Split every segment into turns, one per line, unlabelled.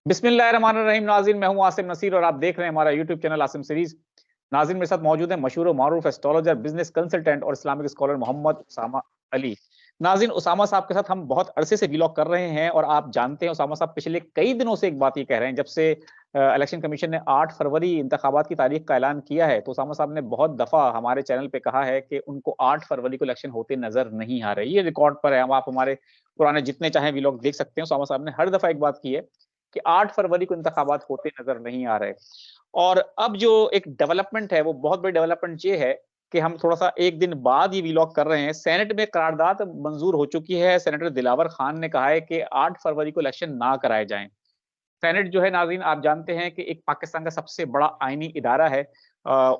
बिस्मिल्लाहिर्रहमानिर्रहीम। नाज़रीन, मैं हूं आसिम नसीर और आप देख रहे हैं हमारा यूट्यूब चैनल आसिम सीरीज। नाज़रीन, मेरे साथ मौजूद है मशहूर और मारूफ एस्ट्रोलॉजर, बिजनेस कंसल्टेंट और इस्लामिक स्कॉलर मोहम्मद उसामा अली। नाज़रीन, उसामा साहब के साथ हम बहुत अरसे से व्लॉग कर रहे हैं और आप जानते हैं उसामा साहब पिछले कई दिनों से एक बात ये कह रहे हैं, जब से इलेक्शन कमीशन ने 8 फरवरी इंतखाबात की तारीख का ऐलान किया है, तो उसामा साहब ने बहुत दफ़ा हमारे चैनल पे कहा है कि उनको 8 फरवरी को इलेक्शन होते नज़र नहीं आ रहे। ये रिकॉर्ड पर है, हम आप हमारे पुराने जितने चाहें व्लॉग देख सकते हैं। उसामा साहब ने हर दफ़ा एक बात की है कि 8 फरवरी को इंतखाबात होते नज़र नहीं आ रहे। और अब जो एक डेवलपमेंट है, वो बहुत बड़ी डेवलपमेंट ये है कि हम थोड़ा-सा 1 दिन बाद ये व्लॉग कर रहे हैं। सेनेट में करारदाद मंज़ूर हो चुकी है। सेनेटर दिलावर खान ने कहा है कि 8 फरवरी को इलेक्शन ना कराए जाएँ। सेनेट जो है नाज़रीन, आप जानते हैं कि एक पाकिस्तान का सबसे बड़ा आईनी इदारा है।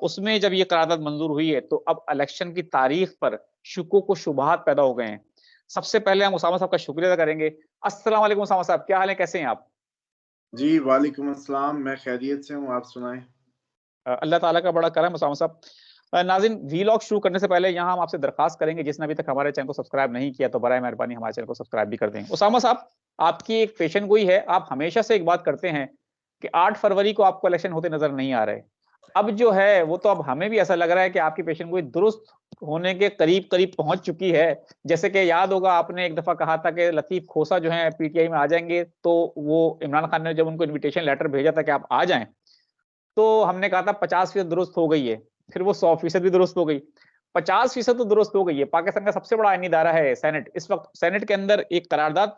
उसमें जब ये करारदाद मंज़ूर हुई है, तो अब इलेक्शन की तारीख पर शुकों को शुबहात पैदा हो गए हैं। सबसे पहले हम उसामा साहब का शुक्रिया अदा करेंगे। अस्सलाम वालेकुम उसामा साहब, क्या हाल है? कैसे हैं आप?
जी, वालेकुम अस्सलाम, मैं खैरियत से हूँ, आप सुनाएँ?
अल्लाह ताला का बड़ा करम है उसामा साहब। नाज़रीन, व्लॉग शुरू करने से पहले यहाँ हम आपसे दरख्वास्त करेंगे, जिसने अभी तक हमारे चैनल को सब्सक्राइब नहीं किया, तो बराए मेहरबानी हमारे चैनल को सब्सक्राइब भी कर दें। उसामा साहब, आपकी एक पेशन गोई है, आप हमेशा से एक बात करते हैं कि 8 फरवरी को आपको इलेक्शन होते नज़र नहीं आ रहे। अब जो है, वो तो अब हमें भी ऐसा लग रहा है कि आपकी पेशन गोई दुरुस्त होने के करीब-करीब पहुँच चुकी है। जैसे कि याद होगा, आपने एक दफ़ा कहा था कि लतीफ़ खोसा जो हैं पीटीआई में आ जाएँगे, तो वो इमरान खान ने जब उनको इन्विटेशन लेटर भेजा था कि आप आ जाएँ, तो हमने कहा था 50% दुरुस्त हो गई है, फिर वो 100% भी दुरुस्त हो गई। 50% तो दुरुस्त हो गई है। पाकिस्तान का सबसे बड़ा आईनी इदारा है सेनेट। इस वक़्त सेनेट के अंदर एक करारदाद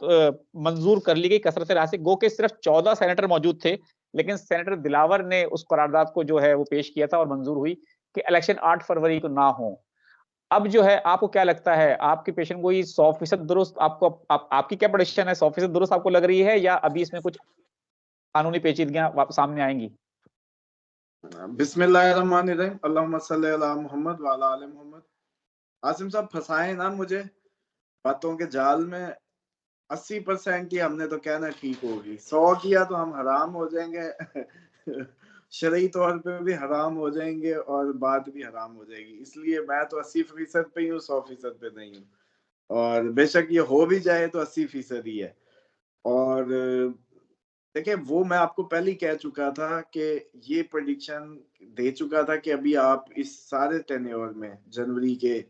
मंज़ूर कर ली गई कसरत राय से, गो के सिर्फ़ 14 सेनेटर मौजूद थे, लेकिन सेनेटर दिलावर ने उस करारदाद को जो है वो पेश किया था और मंज़ूर हुई कि इलेक्शन 8 फरवरी को ना हो। अब जो है, आपको क्या लगता है, आपकी पेशन गोई 100% दुरुस्त आपको आपकी क्या प्रेडिक्शन है, 100% दुरुस्त आपको लग रही है या अभी इसमें कुछ कानूनी पेचीदगियाँ सामने आएँगी?
बिस्मिल्लाहिर्रहमानिर्रहीम, अल्लाहुम्मा सल्लि अला मुहम्मद व अला आलि मुहम्मद। आसिम साहब फँसाएँ ना मुझे, बातों के जाल में। 80% ही हमने तो कहना ठीक होगी, 100 किया तो हम हराम हो जाएँगे। शरई तौर पे भी हराम हो जाएँगे और बात भी हराम हो जाएगी। इसलिए मैं तो 80% पे ही हूँ, 100% पे नहीं हूँ। और बेशक ये हो भी जाए तो 80% ही है। और देखिए, वो मैं आपको पहले ही कह चुका था कि ये प्रेडिक्शन दे चुका था कि अभी आप इस सारे टेन्योर में जनवरी के,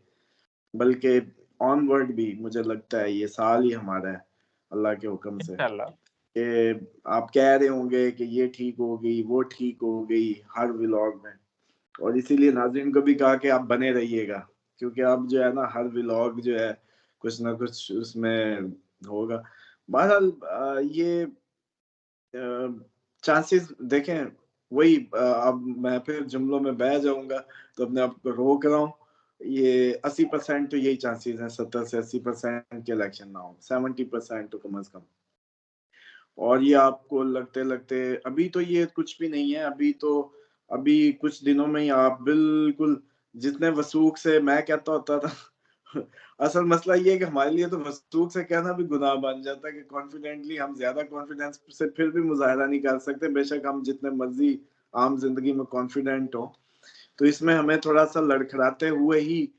बल्कि ऑनवर्ड भी मुझे लगता है ये साल ही हमारा है अल्लाह के हुक्म से,
इंशाअल्लाह।
कि आप कह रहे होंगे कि ये ठीक हो गई, वो ठीक हो गई हर व्लॉग में। और इसीलिए नाज़रीन को भी कहा कि आप बने रहिएगा, क्योंकि अब जो है ना हर व्लॉग जो है कुछ ना कुछ उसमें होगा। बहरहाल ये चांसेस देखें, वही अब मैं फिर जुमलों में बह जाऊँगा, तो अपने आप को रोक रहा हूँ। ये 80% तो यही चांसेस हैं, 70 से 80% के इलेक्शन ना हो, 70% तो कम से कम। और ये आपको लगते-लगते अभी तो ये कुछ भी नहीं है, अभी कुछ दिनों में ही आप बिल्कुल जितने वसूख से मैं कहता होता था। असल मसला ये है कि हमारे लिए तो वसूख से कहना भी गुनाह बन जाता है कि कॉन्फिडेंटली हम ज़्यादा कॉन्फिडेंस से फिर भी मुज़ाहिरा नहीं कर सकते, बेशक हम जितने मर्ज़ी आम ज़िंदगी में कॉन्फिडेंट हों। तो इसमें हमें थोड़ा-सा लड़खड़ाते हुए ही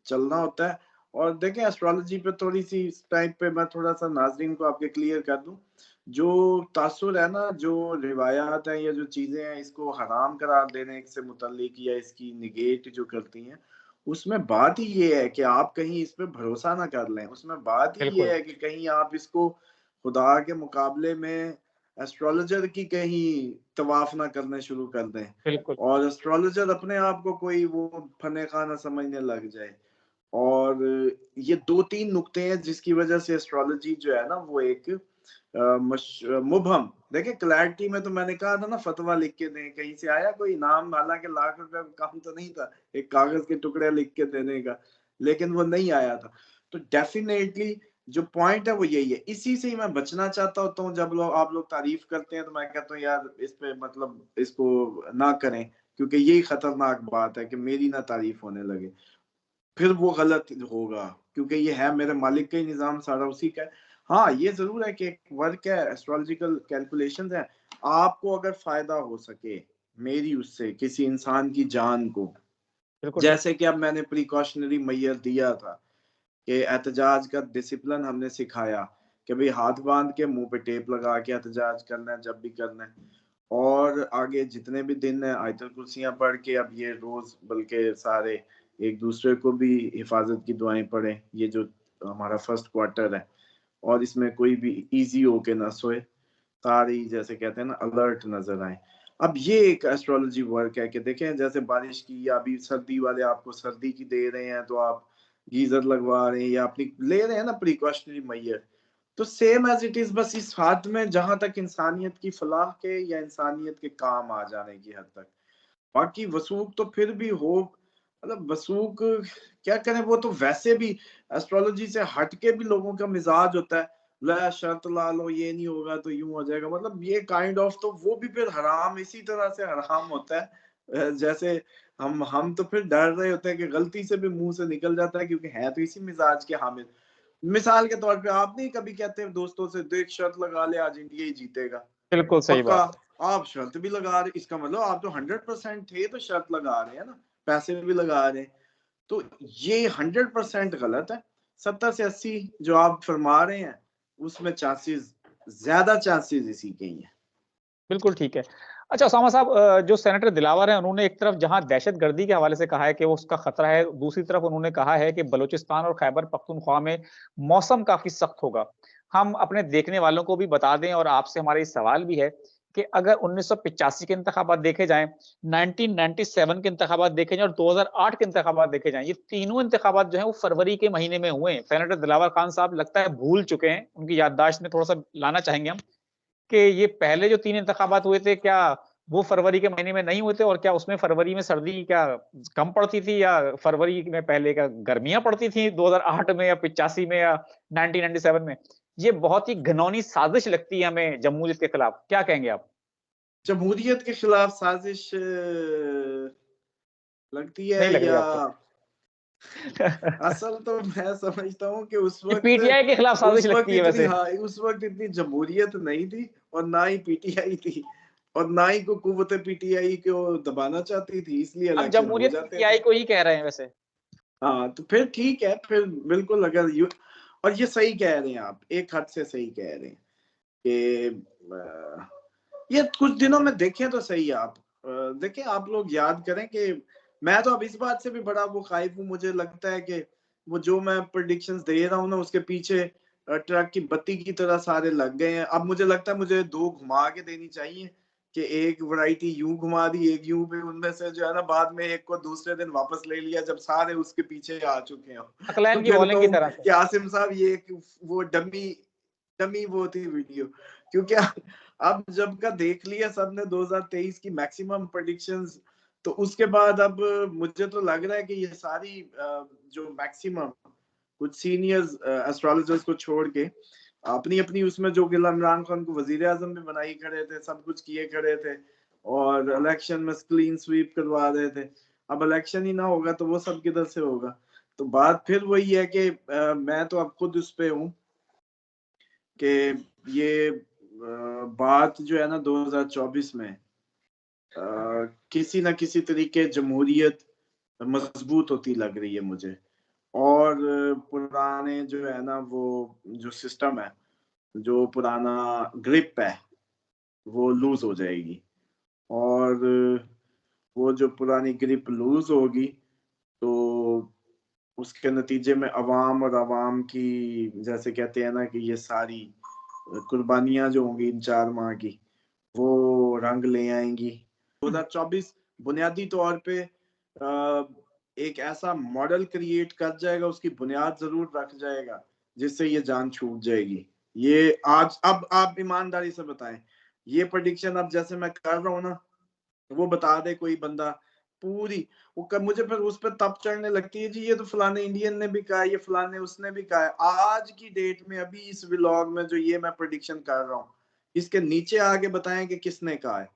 चलना होता है। और देखें, एस्ट्रोलॉजी पे थोड़ी-सी इस टाइप पे मैं थोड़ा-सा नाज़रीन को आपके क्लियर कर दूँ। जो तासुर है ना, जो रिवायात हैं या जो चीज़ें हैं इसको हराम करार देने से मुतल्लिक या इसकी नेगेट जो करती हैं, उसमें बात ही ये है कि आप कहीं इस पे भरोसा ना कर लें। उसमें बात ही ये
बिल्कुल,
है कि कहीं आप इसको खुदा के मुकाबले में एस्ट्रोलॉजर की कहीं तवाफ़ ना करने शुरू कर दें।
बिल्कुल।
और एस्ट्रोलॉजर अपने आप को कोई वो फने खाना समझने लग जाए। और ये 2-3 नुक्ते हैं जिसकी वजह से एस्ट्रोलॉजी जो है ना वो एक मुबहम, देखिए क्लैरिटी में तो मैंने कहा था ना फतवा लिख के दें, कहीं से आया कोई नाम, हालांकि लाख रुपए का काम तो नहीं था एक कागज के टुकड़े लिख के देने का, लेकिन वो नहीं आया था। तो डेफिनेटली जो पॉइंट है वो यही है, इसी से ही मैं बचना चाहता होता हूँ। जब लोग आप लोग तारीफ करते हैं तो मैं कहता हूँ यार इस पे मतलब इसको ना करें, क्योंकि यही खतरनाक बात है कि मेरी ना तारीफ होने लगे, फिर वो गलत होगा, क्योंकि ये है मेरे मालिक का ही निज़ाम, सारा उसी का है। हाँ, ये ज़रूर है कि एक वर्क है, एस्ट्रोलॉजिकल कैलकुलेशंस हैं। आपको अगर फ़ायदा हो सके मेरी उससे किसी इंसान की जान को,
बिल्कुल,
जैसे कि अब मैंने प्रिकॉशनरी मेजर दिया था कि एहतजाज का डिसिप्लिन हमने सिखाया कि भाई हाथ बांध के मुंह पे टेप लगा के एहतजाज करना है जब भी करना है, और आगे जितने भी दिन है आयतल कुर्सियां पढ़ के अब ये रोज बल्कि सारे एक दूसरे को भी हिफाजत की दुआएं पढ़े, ये जो हमारा फर्स्ट क्वार्टर है, और इसमें कोई भी इजी होके ना सोए, सारी जैसे कहते हैं ना अलर्ट नजर आए। अब ये एक एस्ट्रोलॉजी वर्क है कि देखें जैसे बारिश की या अभी सर्दी वाले आपको सर्दी की दे रहे हैं तो आप गीजर लगवा रहे हैं या अपनी ले रहे हैं ना प्रिकॉशनरी मेजर, तो सेम एज इट इज, बस इस हाथ में जहां तक इंसानियत की फलाह के या इंसानियत के काम आ जाने की हद तक। बाकी वसूख तो फिर भी हो, मतलब वसूख क्या करें, वो तो वैसे भी एस्ट्रोलॉजी से हटके भी लोगों का मिजाज होता है, ला शर्त ला लो ये नहीं होगा तो यूं हो जाएगा, मतलब ये काइंड ऑफ, तो वो भी फिर हराम इसी तरह से हराम होता है जैसे हम तो फिर डर रहे होते हैं कि गलती से भी मुंह से निकल जाता है, क्योंकि है तो इसी मिजाज के हामिल। मिसाल के तौर पे आप नहीं कभी कहते दोस्तों से देख शर्त लगा ले आज इंडिया ही जीतेगा,
बिल्कुल सही
पक्का,
बात है।
आप शर्त भी लगा रहे, इसका मतलब आप तो 100% थे तो शर्त लगा रहे हैं ना, पैसे भी लगा रहे हैं, तो ये 100% गलत है। 70 से 80 जो आप फरमा रहे हैं उसमें चांसेस, ज्यादा चांसेस इसी के ही हैं।
बिल्कुल ठीक है। अच्छा उसामा साहब, जो सेनेटर दिलावर हैं उन्होंने एक तरफ जहां दहशतगर्दी के हवाले से कहा है कि वो उसका खतरा है, दूसरी तरफ उन्होंने कहा है कि बलूचिस्तान और खैबर पख्तूनख्वा में मौसम काफी सख्त होगा। हम अपने देखने वालों को भी बता दें और आपसे हमारा ये सवाल भी है कि अगर 1985 के इंतखाबात देखे जाएं, 1997 के इंतखाबात देखे जाएं और 2008 के इंतखाबात देखे जाएं, ये तीनों इंतखाबात जो हैं वो फरवरी के महीने में हुए हैं। सेनेटर दिलावर खान साहब लगता है भूल चुके हैं, उनकी याददाश्त में थोड़ा सा लाना चाहेंगे हम कि ये पहले जो 3 इंतखाबात हुए थे, क्या वो फरवरी के महीने में नहीं हुए थे? और क्या उसमें फरवरी में सर्दी क्या कम पड़ती थी, या फरवरी में पहले क्या गर्मियाँ पड़ती थी 2008 में या 85 में या 1997 में? ये बहुत ही घिनौनी साजिश लगती है हमें जमहूरियत के खिलाफ। क्या कहेंगे आप?
जमहूरियत के खिलाफ साजिश लगती
नहीं
है
लग रही
या
आपको?
असल तो मैं समझता हूँ कि
ये पीटीआई के खिलाफ साजिश
उस वक्त
लगती है
इतनी
वैसे।
हाँ उस वक्त इतनी जमहूरियत नहीं थी और ना ही पीटीआई थी, और ना ही को कुव्वत पीटीआई को दबाना चाहती थी, इसलिए
हम
इलेक्शन हो
जमहूरियत
जाते थे।
पीटीआई को ही कह रहे हैं वैसे।
हाँ तो फिर ठीक है, फिर बिल्कुल अगर यू, और ये सही कह रहे हैं आप, एक हद से सही कह रहे हैं कि ये कुछ दिनों में देखें तो सही है आप, देखें आप लोग याद करें कि मैं तो अब इस बात से भी बड़ा वो खाइफ हूँ, मुझे लगता है कि वो जो मैं प्रेडिक्शंस दे रहा हूँ ना उसके पीछे ट्रक की बत्ती की तरह सारे लग गए हैं। अब मुझे लगता है मुझे 2 घुमा के देनी चाहिए कि एक वैरायटी यूं घुमा दी एक यूं पे, उनमें से जो है ना बाद में एक को दूसरे दिन वापस ले लिया जब सारे उसके पीछे आ चुके हो
अकलैन
तो
की
फिर
बॉलिंग की
कहूँ
तरह से।
कि आसिम साहब ये वो डमी डमी वो थी वीडियो, क्योंकि अब जब का देख लिया सबने 2023 की मैक्सिमम प्रेडिक्शंस, तो उसके बाद अब मुझे तो लग रहा है कि ये सारी जो मैक्सिमम कुछ सीनियर्स एस्ट्रोलॉजर्स को छोड़ के अपनी अपनी उसमें जो इमरान खान को वजीर आजम भी बनाई खड़े थे, सब कुछ किए खड़े थे और इलेक्शन में क्लीन स्वीप करवा रहे थे। अब इलेक्शन ही ना होगा तो वो सब किधर से होगा? तो बात फिर वही है कि मैं तो अब खुद उस पे हूँ कि ये बात जो है ना 2024 में किसी ना किसी तरीके जमहूरियत मजबूत होती लग रही है मुझे, और पुराने जो है ना वो जो सिस्टम है, जो पुराना ग्रिप है वो लूज हो जाएगी, और वो जो पुरानी ग्रिप लूज होगी तो उसके नतीजे में अवाम और अवाम की जैसे कहते हैं ना कि ये सारी कुर्बानियां जो होंगी इन 4 माह की वो रंग ले आएंगी। 2024 बुनियादी तौर पे एक ऐसा मॉडल क्रिएट कर जाएगा, उसकी बुनियाद जरूर रख जाएगा जिससे ये जान छूट जाएगी। ये आज अब आप ईमानदारी से बताएं, ये प्रेडिक्शन अब जैसे मैं कर रहा हूँ ना, वो बता दे कोई बंदा पूरी, मुझे फिर उस पर तप चढ़ने लगती है जी ये तो फलाने इंडियन ने भी कहा है, ये फलाने उसने भी कहा है। आज की डेट में अभी इस व्लॉग में जो ये मैं प्रेडिक्शन कर रहा हूँ इसके नीचे आगे बताएं कि किसने कहा है,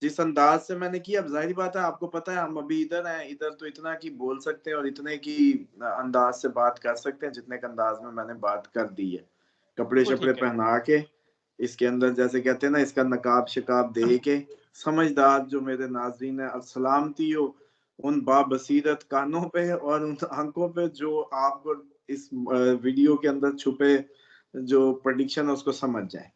जिस अंदाज से मैंने किया। अब जाहिर बात है आपको पता है हम अभी इधर हैं, इधर तो इतना की बोल सकते हैं और इतने की अंदाज से बात कर सकते हैं जितने के अंदाज में मैंने बात कर दी है, कपड़े
बिल्कुल
शपड़े
ठीक है।
पहना के इसके अंदर जैसे कहते हैं ना इसका नकाब शिकाब दे के। समझदार जो मेरे नाजरीन है, अब सलामती हो उन बाबसीरत कानों पे और उन आंखों पे जो आपको इस वीडियो के अंदर छुपे जो प्रेडिक्शन है उसको समझ जाए।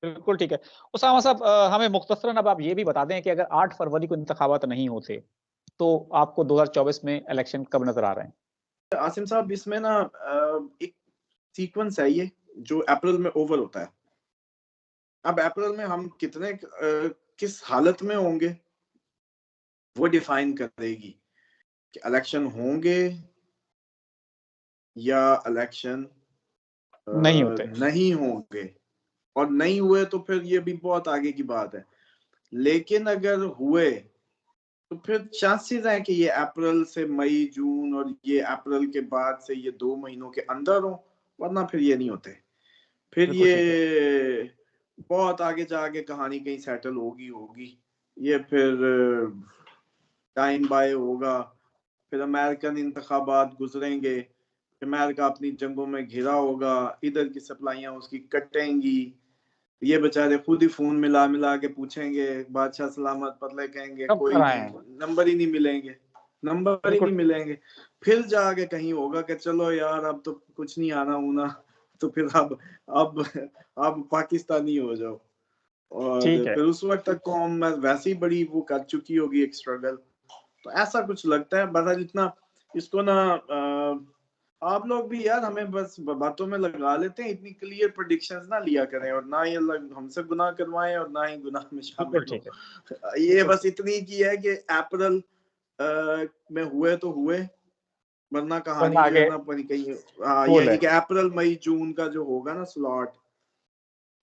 बिल्कुल ठीक है। उसामा साहब हमें मुख्तसरन अब आप ये भी बता दें कि अगर 8 फरवरी को इंतखाबात नहीं होते, तो आपको 2024 में इलेक्शन कब नज़र आ रहे हैं?
आसिम साहब, इसमें ना एक सीक्वेंस है ये, जो अप्रैल में ओवर होता है। अब अप्रैल में हम कितने किस हालत में होंगे, वो डिफाइन करेगी कि इलेक्शन होंगे या इलेक्शन
नहीं होते।
नहीं होंगे। और नहीं हुए तो फिर ये भी बहुत आगे की बात है। लेकिन अगर हुए तो फिर चांसेस हैं कि ये अप्रैल से मई, जून, और ये अप्रैल के बाद से ये 2 महीनों के अंदर हो, वरना फिर ये नहीं होते। फिर
बिल्कुल ठीक है।
ये बहुत आगे जाके कहानी कहीं सेटल होगी। ये फिर टाइम बाय होगा, फिर अमेरिकन इंतखाबात गुजरेंगे, अमेरिका अपनी जंगों में घिरा होगा, इधर की सप्लाइयां उसकी कटेंगी, ये बेचारे खुद ही फोन मिला मिला के पूछेंगे बादशाह सलामत, पतले कहेंगे
कब
कोई
कराए
नहीं,
हैं?
नंबर ही नहीं मिलेंगे, नंबर ही
बिल्कुल
नहीं मिलेंगे। फिर जाके कहीं होगा कि चलो यार अब तो कुछ नहीं आना होना, तो फिर अब अब पाकिस्तानी हो जाओ। और
ठीक है।
फिर उस वक्त तक कौम में वैसे ही बड़ी वो कर चुकी होगी एक स्ट्रगल। तो ऐसा कुछ लगता है। बहरहाल इतना इसको ना आप लोग भी यार हमें बस बातों में लगा लेते हैं, इतनी क्लियर प्रेडिक्शंस ना लिया करें, और ना ये हमसे गुनाह करवाएं और ना ही गुनाह में
बिल्कुल
शामिल
ठीक है।
हो। ये
बिल्कुल
बस इतनी की है कि अप्रैल में हुए तो हुए, वरना
वरना
कहानी जो है
आगे
ना अपनी कहीं, हाँ
गोल
यही
है।
कि अप्रैल मई जून का जो होगा ना स्लॉट,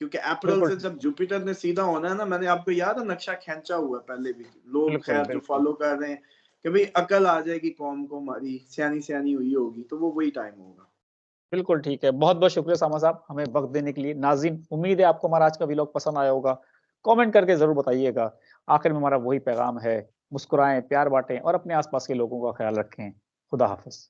क्योंकि अप्रैल
बिल्कुल,
से जब जुपिटर ने सीधा होना है ना, मैंने आपको याद है नक्शा खींचा हुआ है पहले भी, लोग
बिल्कुल,
खैर जो
बिल्कुल।
फॉलो कर रहे हैं कि भाई अकल आ जाएगी कौम को, हमारी सियानी सियानी हुई होगी, तो वो वही टाइम होगा।
बिल्कुल ठीक है। बहुत-बहुत शुक्रिया सामा साहब, हमें वक़्त देने के लिए। नाज़रीन, उम्मीद है आपको हमारा आज का व्लॉग पसंद आया होगा। कमेंट करके ज़रूर बताइएगा। आखिर में हमारा वही पैगाम है, मुस्कुराएँ, प्यार बाँटें और अपने आस-पास के लोगों का ख़्याल रखें। खुदा हाफ़िज़।